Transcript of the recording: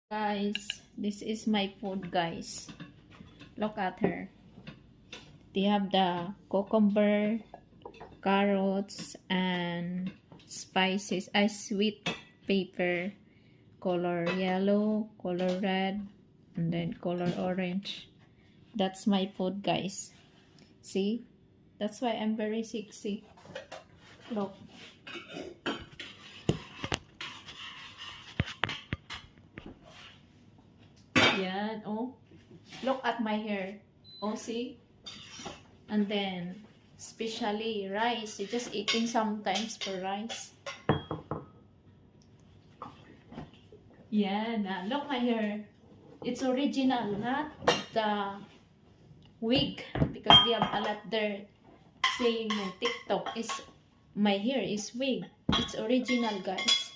Guys, this is my food, guys. Look at her. They have the cucumber, carrots, and spices. Sweet pepper, color yellow, color red, and then color orange. That's my food, guys. See? That's why I'm very sexy. Look. Yan, oh. Look at my hair. Oh, see? And then, especially rice. You're just eating sometimes for rice. Yan. Look my hair. It's original, not the wig. Because they have a lot there saying my TikTok is, my hair is wig. It's original, guys.